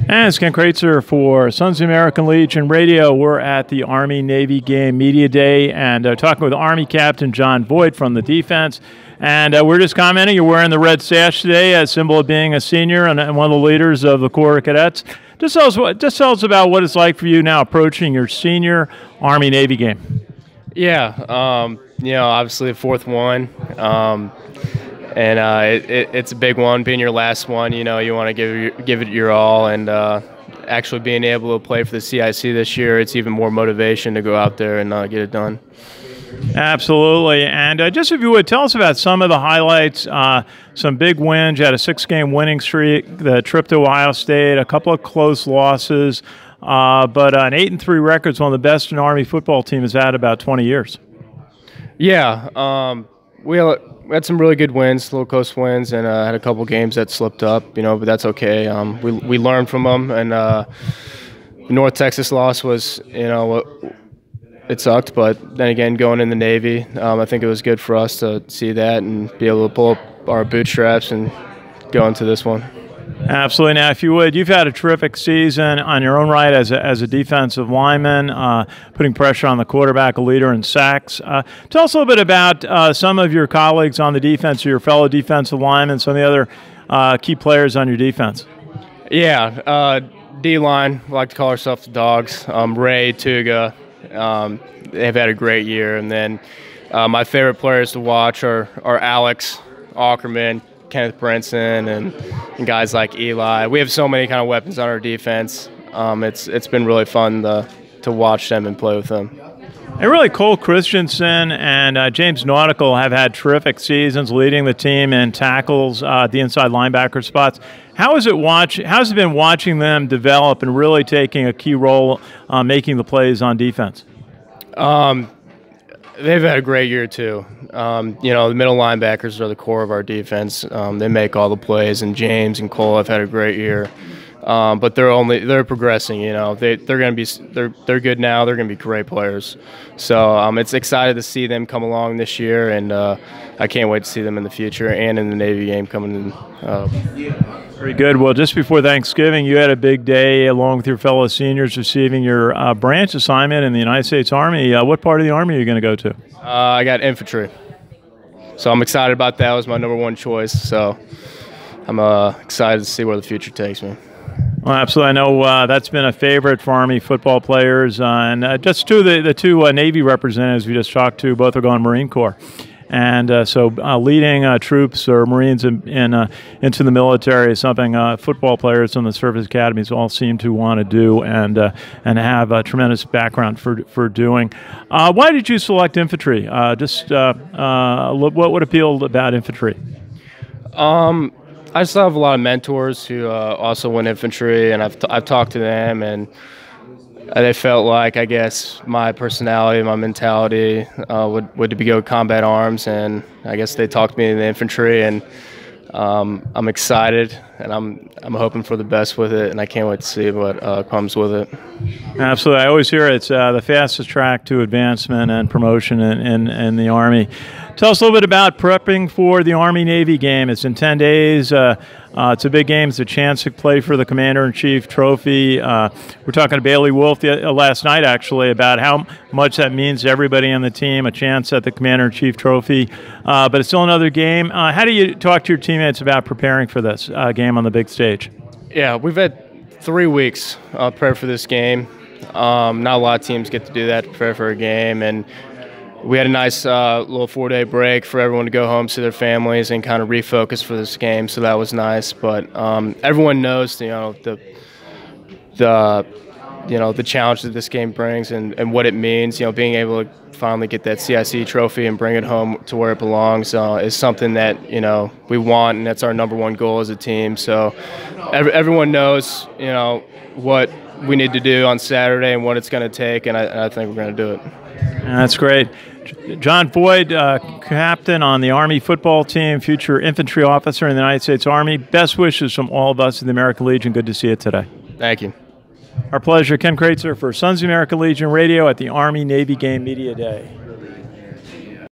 And it's Ken Kraetzer for Sons of the American Legion Radio. We're at the Army-Navy Game Media Day and talking with Army Captain John Voit from the defense. And we're just commenting, you're wearing the red sash today as symbol of being a senior and one of the leaders of the Corps of Cadets. Just tell us about what it's like for you now approaching your senior Army-Navy game. Yeah, obviously the fourth one. It's a big one, being your last one. You want to give it your all, and actually being able to play for the CIC this year, it's even more motivation to go out there and get it done. Absolutely. And just if you would, tell us about some of the highlights, some big wins. You had a 6-game winning streak, the trip to Ohio State, a couple of close losses, but an 8-3 record is one of the best an Army football team has had about 20 years. Yeah, we had some really good wins, little close wins, and had a couple games that slipped up, but that's okay. We learned from them, and the North Texas loss was, it sucked, but then again, going in the Navy, I think it was good for us to see that and be able to pull up our bootstraps and go into this one. Absolutely. Now, if you would, you've had a terrific season on your own right as a defensive lineman, putting pressure on the quarterback, a leader in sacks. Tell us a little bit about some of your colleagues on the defense, or your fellow defensive linemen, some of the other key players on your defense. Yeah, D-line, we like to call ourselves the Dogs. Ray, Tuga, they've had a great year. And then my favorite players to watch are Alex Ackerman, Kenneth Brinson, and guys like Eli. We have so many kind of weapons on our defense. It's been really fun to watch them and play with them. And really, Cole Christensen and James Nautical have had terrific seasons, leading the team in tackles, the inside linebacker spots. How's it been watching them develop and really taking a key role making the plays on defense? They've had a great year too. The middle linebackers are the core of our defense. They make all the plays, and James and Cole have had a great year. But they're progressing. They're good now. They're gonna be great players. So it's excited to see them come along this year, and I can't wait to see them in the future and in the Navy game coming in. Very good. Well, just before Thanksgiving, you had a big day along with your fellow seniors receiving your branch assignment in the United States Army. What part of the Army are you going to go to? I got infantry. So I'm excited about that. It was my #1 choice. So I'm excited to see where the future takes me. Well, absolutely. I know that's been a favorite for Army football players. And just the two Navy representatives we just talked to, both are going Marine Corps. And so leading troops or Marines into the military is something football players in the service academies all seem to want to do and have a tremendous background for doing. Why did you select infantry? What appealed about infantry? I just have a lot of mentors who also went infantry, and I've talked to them, and they felt like, I guess, my personality, my mentality would be go combat arms, and I guess they talked me into the infantry, and I'm excited, and I'm hoping for the best with it, and I can't wait to see what comes with it. Absolutely. I always hear it's the fastest track to advancement and promotion in the Army. Tell us a little bit about prepping for the Army-Navy game. It's in 10 days. It's a big game. It's a chance to play for the Commander-in-Chief trophy. We're talking to Bailey Wolf last night, actually, about how much that means to everybody on the team, a chance at the Commander-in-Chief trophy. But it's still another game. How do you talk to your teammates about preparing for this game on the big stage? Yeah, we've had 3 weeks prepare for this game. Not a lot of teams get to do that, to prepare for a game, and we had a nice little 4-day break for everyone to go home to their families and kind of refocus for this game, so that was nice. But everyone knows, the challenge that this game brings and what it means. Being able to finally get that CIC trophy and bring it home to where it belongs is something that we want, and that's our #1 goal as a team. So everyone knows what we need to do on Saturday and what it's going to take, and I think we're going to do it. That's great. John Voit, captain on the Army football team, future infantry officer in the United States Army. Best wishes from all of us in the American Legion. Good to see you today. Thank you. Our pleasure. Ken Kraetzer for Sons of the American Legion Radio at the Army-Navy Game Media Day.